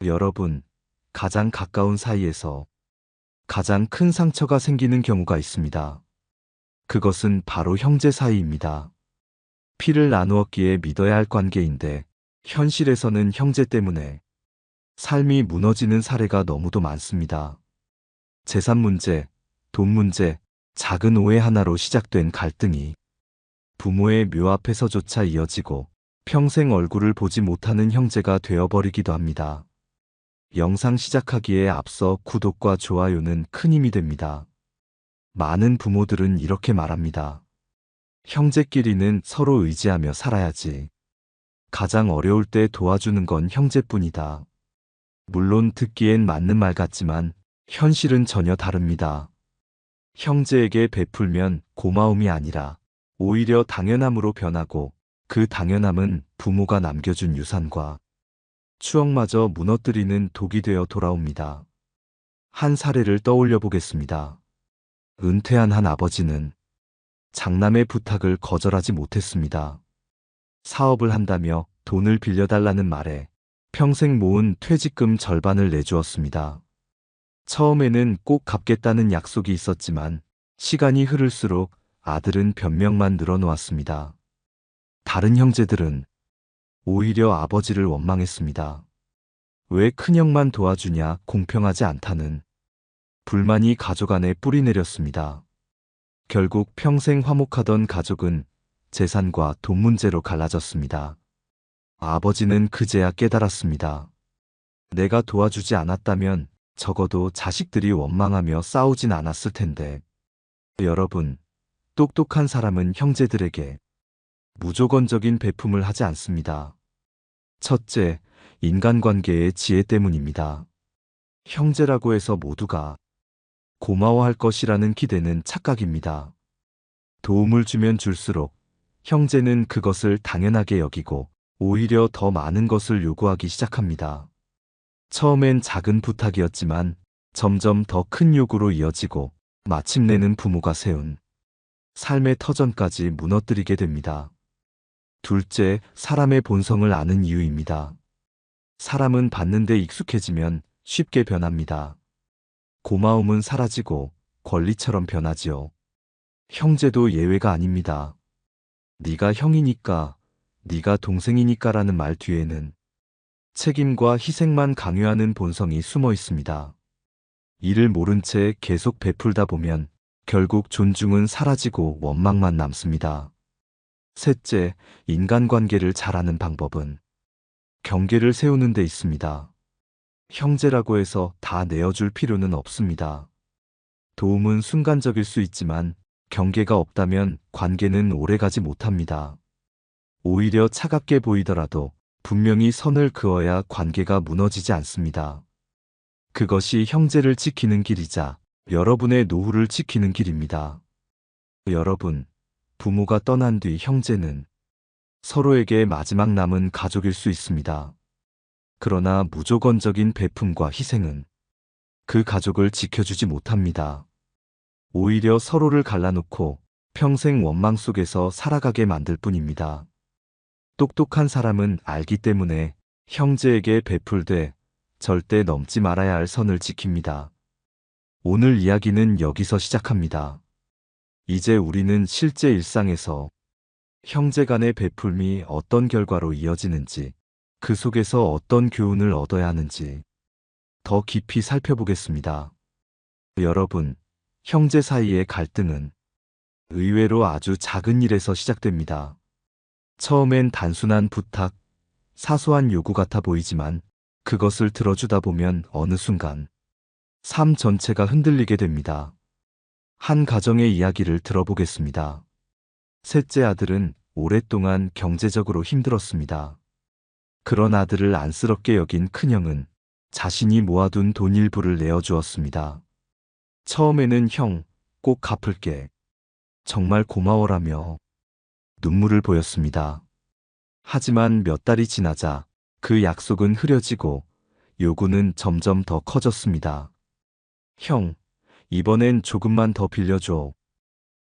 여러분, 가장 가까운 사이에서 가장 큰 상처가 생기는 경우가 있습니다. 그것은 바로 형제 사이입니다. 피를 나누었기에 믿어야 할 관계인데 현실에서는 형제 때문에 삶이 무너지는 사례가 너무도 많습니다. 재산 문제, 돈 문제, 작은 오해 하나로 시작된 갈등이 부모의 묘 앞에서조차 이어지고 평생 얼굴을 보지 못하는 형제가 되어버리기도 합니다. 영상 시작하기에 앞서 구독과 좋아요는 큰 힘이 됩니다. 많은 부모들은 이렇게 말합니다. 형제끼리는 서로 의지하며 살아야지. 가장 어려울 때 도와주는 건 형제뿐이다. 물론 듣기엔 맞는 말 같지만 현실은 전혀 다릅니다. 형제에게 베풀면 고마움이 아니라 오히려 당연함으로 변하고 그 당연함은 부모가 남겨준 유산과 추억마저 무너뜨리는 독이 되어 돌아옵니다. 한 사례를 떠올려 보겠습니다. 은퇴한 한 아버지는 장남의 부탁을 거절하지 못했습니다. 사업을 한다며 돈을 빌려달라는 말에 평생 모은 퇴직금 절반을 내주었습니다. 처음에는 꼭 갚겠다는 약속이 있었지만 시간이 흐를수록 아들은 변명만 늘어놓았습니다. 다른 형제들은 오히려 아버지를 원망했습니다. 왜 큰형만 도와주냐, 공평하지 않다는 불만이 가족 안에 뿌리내렸습니다. 결국 평생 화목하던 가족은 재산과 돈 문제로 갈라졌습니다. 아버지는 그제야 깨달았습니다. 내가 도와주지 않았다면 적어도 자식들이 원망하며 싸우진 않았을 텐데. 여러분, 똑똑한 사람은 형제들에게 무조건적인 베품을 하지 않습니다. 첫째, 인간관계의 지혜 때문입니다. 형제라고 해서 모두가 고마워할 것이라는 기대는 착각입니다. 도움을 주면 줄수록 형제는 그것을 당연하게 여기고 오히려 더 많은 것을 요구하기 시작합니다. 처음엔 작은 부탁이었지만 점점 더 큰 요구로 이어지고 마침내는 부모가 세운 삶의 터전까지 무너뜨리게 됩니다. 둘째, 사람의 본성을 아는 이유입니다. 사람은 받는 데 익숙해지면 쉽게 변합니다. 고마움은 사라지고 권리처럼 변하지요. 형제도 예외가 아닙니다. 네가 형이니까, 네가 동생이니까라는 말 뒤에는 책임과 희생만 강요하는 본성이 숨어 있습니다. 이를 모른 채 계속 베풀다 보면 결국 존중은 사라지고 원망만 남습니다. 셋째, 인간관계를 잘하는 방법은 경계를 세우는 데 있습니다. 형제라고 해서 다 내어줄 필요는 없습니다. 도움은 순간적일 수 있지만 경계가 없다면 관계는 오래가지 못합니다. 오히려 차갑게 보이더라도 분명히 선을 그어야 관계가 무너지지 않습니다. 그것이 형제를 지키는 길이자 여러분의 노후를 지키는 길입니다. 여러분, 부모가 떠난 뒤 형제는 서로에게 마지막 남은 가족일 수 있습니다. 그러나 무조건적인 베품과 희생은 그 가족을 지켜주지 못합니다. 오히려 서로를 갈라놓고 평생 원망 속에서 살아가게 만들 뿐입니다. 똑똑한 사람은 알기 때문에 형제에게 베풀되 절대 넘지 말아야 할 선을 지킵니다. 오늘 이야기는 여기서 시작합니다. 이제 우리는 실제 일상에서 형제 간의 베풀미 어떤 결과로 이어지는지, 그 속에서 어떤 교훈을 얻어야 하는지 더 깊이 살펴보겠습니다. 여러분, 형제 사이의 갈등은 의외로 아주 작은 일에서 시작됩니다. 처음엔 단순한 부탁, 사소한 요구 같아 보이지만 그것을 들어주다 보면 어느 순간 삶 전체가 흔들리게 됩니다. 한 가정의 이야기를 들어보겠습니다. 셋째 아들은 오랫동안 경제적으로 힘들었습니다. 그런 아들을 안쓰럽게 여긴 큰형은 자신이 모아둔 돈 일부를 내어주었습니다. 처음에는 형, 꼭 갚을게. 정말 고마워라며 눈물을 보였습니다. 하지만 몇 달이 지나자 그 약속은 흐려지고 요구는 점점 더 커졌습니다. 형, 이번엔 조금만 더 빌려줘.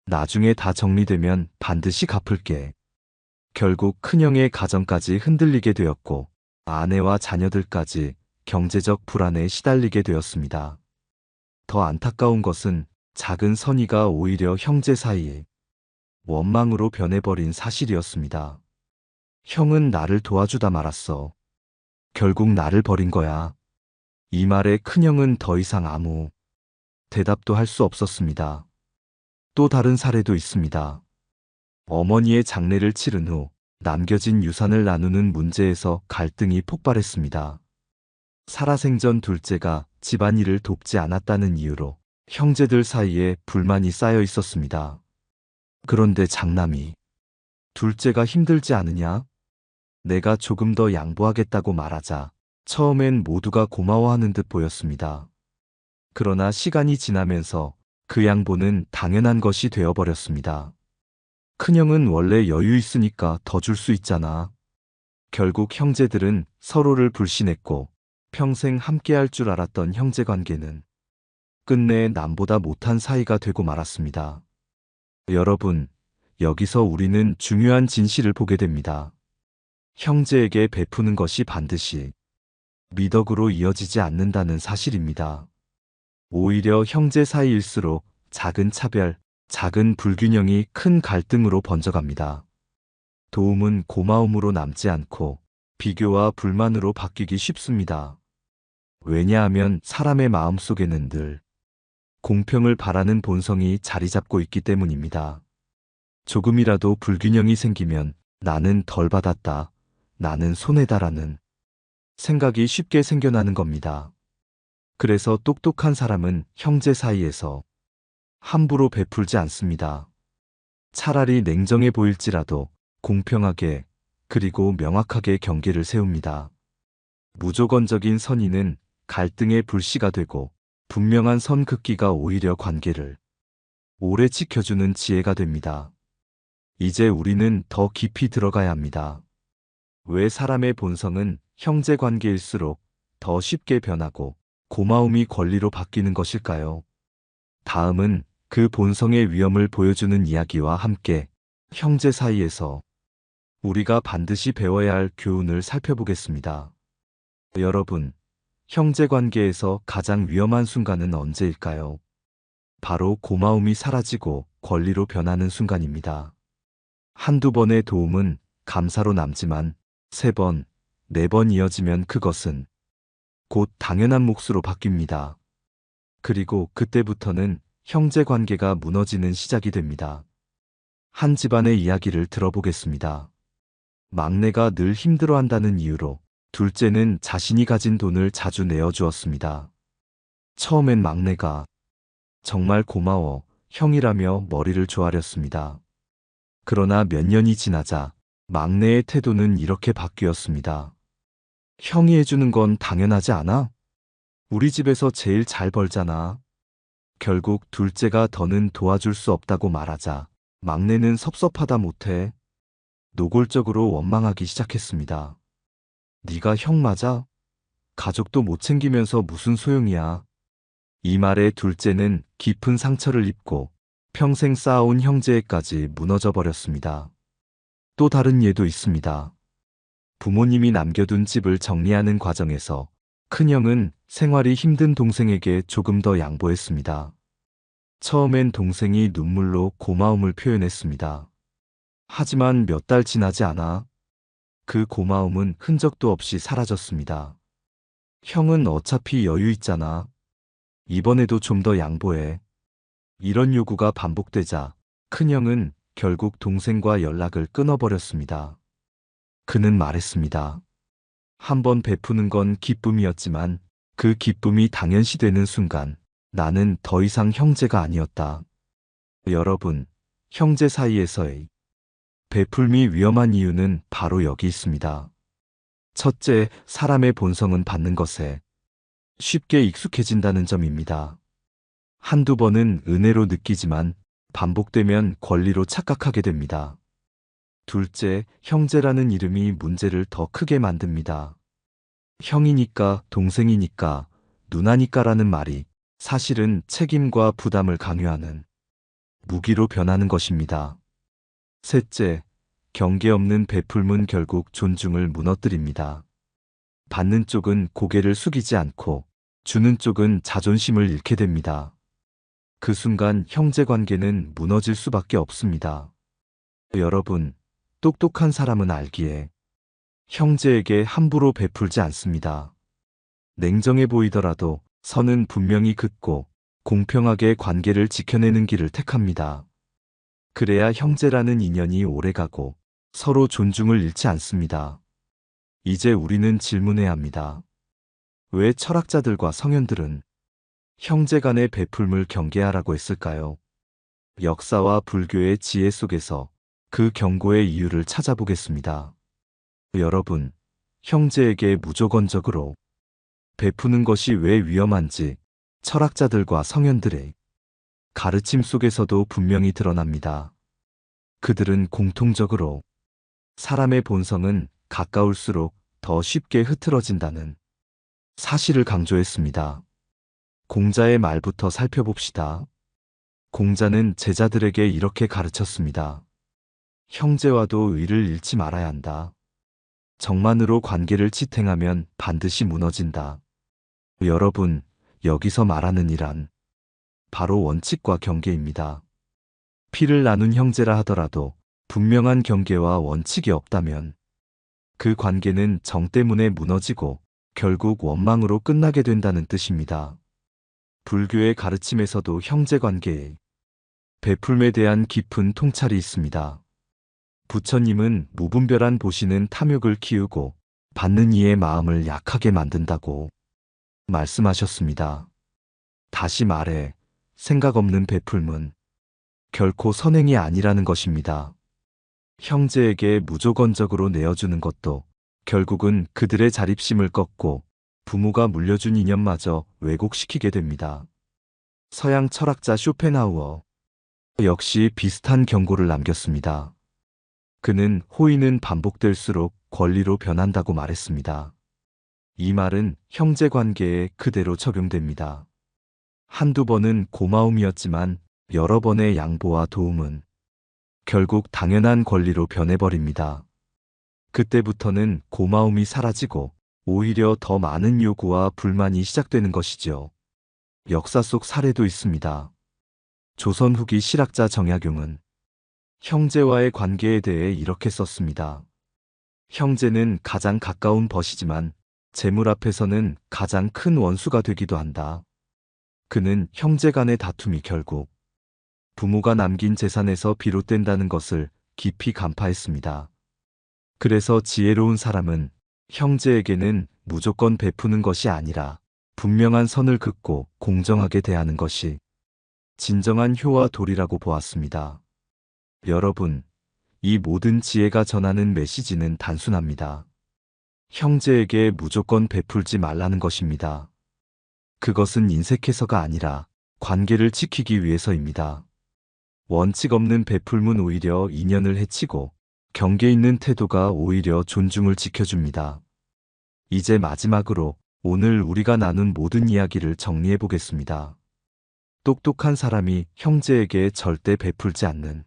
나중에 다 정리되면 반드시 갚을게. 결국 큰형의 가정까지 흔들리게 되었고 아내와 자녀들까지 경제적 불안에 시달리게 되었습니다. 더 안타까운 것은 작은 선의가 오히려 형제 사이에 원망으로 변해버린 사실이었습니다. 형은 나를 도와주다 말았어. 결국 나를 버린 거야. 이 말에 큰형은 더 이상 아무 대답도 할 수 없었습니다. 또 다른 사례도 있습니다. 어머니의 장례를 치른 후 남겨진 유산을 나누는 문제에서 갈등이 폭발했습니다. 살아생전 둘째가 집안일을 돕지 않았다는 이유로 형제들 사이에 불만이 쌓여 있었습니다. 그런데 장남이 둘째가 힘들지 않으냐? 내가 조금 더 양보하겠다고 말하자 처음엔 모두가 고마워하는 듯 보였습니다. 그러나 시간이 지나면서 그 양보는 당연한 것이 되어버렸습니다. 큰형은 원래 여유 있으니까 더 줄 수 있잖아. 결국 형제들은 서로를 불신했고 평생 함께할 줄 알았던 형제 관계는 끝내 남보다 못한 사이가 되고 말았습니다. 여러분, 여기서 우리는 중요한 진실을 보게 됩니다. 형제에게 베푸는 것이 반드시 미덕으로 이어지지 않는다는 사실입니다. 오히려 형제 사이일수록 작은 차별, 작은 불균형이 큰 갈등으로 번져갑니다. 도움은 고마움으로 남지 않고 비교와 불만으로 바뀌기 쉽습니다. 왜냐하면 사람의 마음속에는 늘 공평을 바라는 본성이 자리 잡고 있기 때문입니다. 조금이라도 불균형이 생기면 나는 덜 받았다, 나는 손해다라는 생각이 쉽게 생겨나는 겁니다. 그래서 똑똑한 사람은 형제 사이에서 함부로 베풀지 않습니다. 차라리 냉정해 보일지라도 공평하게 그리고 명확하게 경계를 세웁니다. 무조건적인 선의는 갈등의 불씨가 되고 분명한 선 긋기가 오히려 관계를 오래 지켜주는 지혜가 됩니다. 이제 우리는 더 깊이 들어가야 합니다. 왜 사람의 본성은 형제 관계일수록 더 쉽게 변하고 고마움이 권리로 바뀌는 것일까요? 다음은 그 본성의 위험을 보여주는 이야기와 함께 형제 사이에서 우리가 반드시 배워야 할 교훈을 살펴보겠습니다. 여러분, 형제 관계에서 가장 위험한 순간은 언제일까요? 바로 고마움이 사라지고 권리로 변하는 순간입니다. 한두 번의 도움은 감사로 남지만 3번, 4번 이어지면 그것은 곧 당연한 몫으로 바뀝니다. 그리고 그때부터는 형제 관계가 무너지는 시작이 됩니다. 한 집안의 이야기를 들어보겠습니다. 막내가 늘 힘들어한다는 이유로 둘째는 자신이 가진 돈을 자주 내어주었습니다. 처음엔 막내가 정말 고마워, 형이라며 머리를 조아렸습니다. 그러나 몇 년이 지나자 막내의 태도는 이렇게 바뀌었습니다. 형이 해주는 건 당연하지 않아? 우리 집에서 제일 잘 벌잖아. 결국 둘째가 더는 도와줄 수 없다고 말하자 막내는 섭섭하다 못해 노골적으로 원망하기 시작했습니다. 네가 형 맞아? 가족도 못 챙기면서 무슨 소용이야. 이 말에 둘째는 깊은 상처를 입고 평생 쌓아온 형제애까지 무너져 버렸습니다. 또 다른 예도 있습니다. 부모님이 남겨둔 집을 정리하는 과정에서 큰형은 생활이 힘든 동생에게 조금 더 양보했습니다. 처음엔 동생이 눈물로 고마움을 표현했습니다. 하지만 몇 달 지나지 않아 그 고마움은 흔적도 없이 사라졌습니다. 형은 어차피 여유 있잖아. 이번에도 좀 더 양보해. 이런 요구가 반복되자 큰형은 결국 동생과 연락을 끊어버렸습니다. 그는 말했습니다. 한번 베푸는 건 기쁨이었지만 그 기쁨이 당연시되는 순간 나는 더 이상 형제가 아니었다. 여러분, 형제 사이에서의 베풀미 위험한 이유는 바로 여기 있습니다. 첫째, 사람의 본성은 받는 것에 쉽게 익숙해진다는 점입니다. 한두 번은 은혜로 느끼지만 반복되면 권리로 착각하게 됩니다. 둘째, 형제라는 이름이 문제를 더 크게 만듭니다. 형이니까, 동생이니까, 누나니까라는 말이 사실은 책임과 부담을 강요하는 무기로 변하는 것입니다. 셋째, 경계 없는 베풀문 결국 존중을 무너뜨립니다. 받는 쪽은 고개를 숙이지 않고 주는 쪽은 자존심을 잃게 됩니다. 그 순간 형제 관계는 무너질 수밖에 없습니다. 여러분, 똑똑한 사람은 알기에 형제에게 함부로 베풀지 않습니다. 냉정해 보이더라도 선은 분명히 긋고 공평하게 관계를 지켜내는 길을 택합니다. 그래야 형제라는 인연이 오래가고 서로 존중을 잃지 않습니다. 이제 우리는 질문해야 합니다. 왜 철학자들과 성현들은 형제 간의 베풀물 경계하라고 했을까요? 역사와 불교의 지혜 속에서 그 경고의 이유를 찾아보겠습니다. 여러분, 형제에게 무조건적으로 베푸는 것이 왜 위험한지 철학자들과 성현들의 가르침 속에서도 분명히 드러납니다. 그들은 공통적으로 사람의 본성은 가까울수록 더 쉽게 흐트러진다는 사실을 강조했습니다. 공자의 말부터 살펴봅시다. 공자는 제자들에게 이렇게 가르쳤습니다. 형제와도 의를 잃지 말아야 한다. 정만으로 관계를 지탱하면 반드시 무너진다. 여러분, 여기서 말하는 이란 바로 원칙과 경계입니다. 피를 나눈 형제라 하더라도 분명한 경계와 원칙이 없다면 그 관계는 정 때문에 무너지고 결국 원망으로 끝나게 된다는 뜻입니다. 불교의 가르침에서도 형제 관계에 베풀에 대한 깊은 통찰이 있습니다. 부처님은 무분별한 보시는 탐욕을 키우고 받는 이의 마음을 약하게 만든다고 말씀하셨습니다. 다시 말해 생각 없는 베풀은 결코 선행이 아니라는 것입니다. 형제에게 무조건적으로 내어주는 것도 결국은 그들의 자립심을 꺾고 부모가 물려준 인연마저 왜곡시키게 됩니다. 서양 철학자 쇼펜하우어 역시 비슷한 경고를 남겼습니다. 그는 호의는 반복될수록 권리로 변한다고 말했습니다. 이 말은 형제 관계에 그대로 적용됩니다. 한두 번은 고마움이었지만 여러 번의 양보와 도움은 결국 당연한 권리로 변해버립니다. 그때부터는 고마움이 사라지고 오히려 더 많은 요구와 불만이 시작되는 것이죠. 역사 속 사례도 있습니다. 조선 후기 실학자 정약용은 형제와의 관계에 대해 이렇게 썼습니다. 형제는 가장 가까운 벗이지만 재물 앞에서는 가장 큰 원수가 되기도 한다. 그는 형제 간의 다툼이 결국 부모가 남긴 재산에서 비롯된다는 것을 깊이 간파했습니다. 그래서 지혜로운 사람은 형제에게는 무조건 베푸는 것이 아니라 분명한 선을 긋고 공정하게 대하는 것이 진정한 효와 도리라고 보았습니다. 여러분, 이 모든 지혜가 전하는 메시지는 단순합니다. 형제에게 무조건 베풀지 말라는 것입니다. 그것은 인색해서가 아니라 관계를 지키기 위해서입니다. 원칙 없는 베풀은 오히려 인연을 해치고 경계 있는 태도가 오히려 존중을 지켜줍니다. 이제 마지막으로 오늘 우리가 나눈 모든 이야기를 정리해 보겠습니다. 똑똑한 사람이 형제에게 절대 베풀지 않는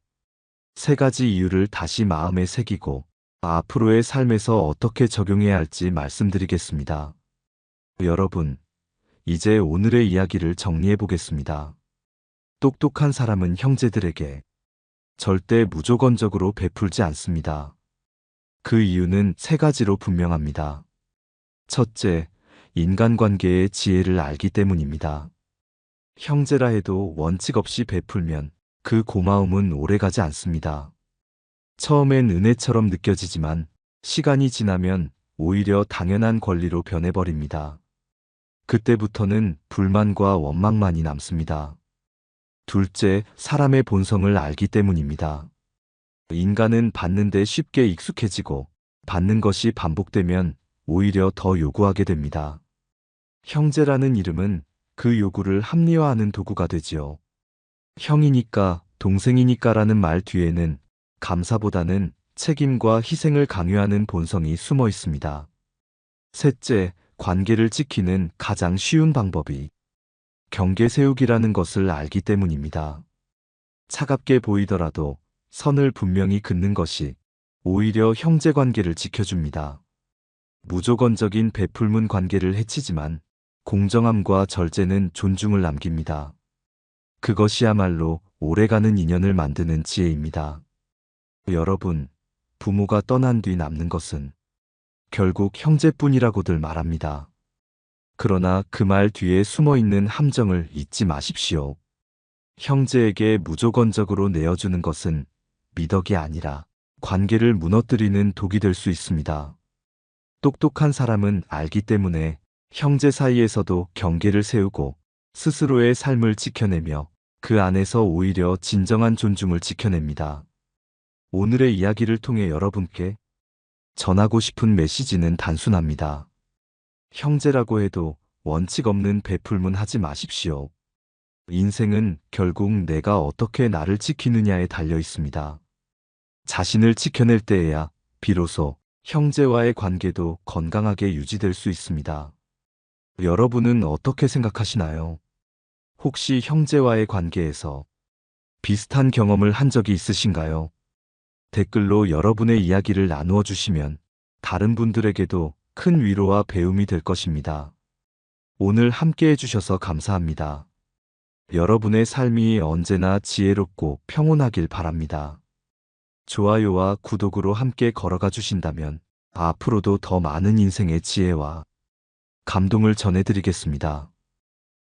세 가지 이유를 다시 마음에 새기고 앞으로의 삶에서 어떻게 적용해야 할지 말씀드리겠습니다. 여러분, 이제 오늘의 이야기를 정리해 보겠습니다. 똑똑한 사람은 형제들에게 절대 무조건적으로 베풀지 않습니다. 그 이유는 세 가지로 분명합니다. 첫째, 인간관계의 지혜를 알기 때문입니다. 형제라 해도 원칙 없이 베풀면 그 고마움은 오래가지 않습니다. 처음엔 은혜처럼 느껴지지만 시간이 지나면 오히려 당연한 권리로 변해버립니다. 그때부터는 불만과 원망만이 남습니다. 둘째, 사람의 본성을 알기 때문입니다. 인간은 받는 데 쉽게 익숙해지고 받는 것이 반복되면 오히려 더 요구하게 됩니다. 형제라는 이름은 그 요구를 합리화하는 도구가 되지요. 형이니까, 동생이니까라는 말 뒤에는 감사보다는 책임과 희생을 강요하는 본성이 숨어 있습니다. 셋째, 관계를 지키는 가장 쉬운 방법이 경계 세우기라는 것을 알기 때문입니다. 차갑게 보이더라도 선을 분명히 긋는 것이 오히려 형제 관계를 지켜줍니다. 무조건적인 베풀문 관계를 해치지만 공정함과 절제는 존중을 남깁니다. 그것이야말로 오래가는 인연을 만드는 지혜입니다. 여러분, 부모가 떠난 뒤 남는 것은 결국 형제뿐이라고들 말합니다. 그러나 그 말 뒤에 숨어 있는 함정을 잊지 마십시오. 형제에게 무조건적으로 내어주는 것은 미덕이 아니라 관계를 무너뜨리는 독이 될 수 있습니다. 똑똑한 사람은 알기 때문에 형제 사이에서도 경계를 세우고 스스로의 삶을 지켜내며 그 안에서 오히려 진정한 존중을 지켜냅니다. 오늘의 이야기를 통해 여러분께 전하고 싶은 메시지는 단순합니다. 형제라고 해도 원칙 없는 베풀문 하지 마십시오. 인생은 결국 내가 어떻게 나를 지키느냐에 달려 있습니다. 자신을 지켜낼 때에야 비로소 형제와의 관계도 건강하게 유지될 수 있습니다. 여러분은 어떻게 생각하시나요? 혹시 형제와의 관계에서 비슷한 경험을 한 적이 있으신가요? 댓글로 여러분의 이야기를 나누어 주시면 다른 분들에게도 큰 위로와 배움이 될 것입니다. 오늘 함께 해주셔서 감사합니다. 여러분의 삶이 언제나 지혜롭고 평온하길 바랍니다. 좋아요와 구독으로 함께 걸어가 주신다면 앞으로도 더 많은 인생의 지혜와 감동을 전해드리겠습니다.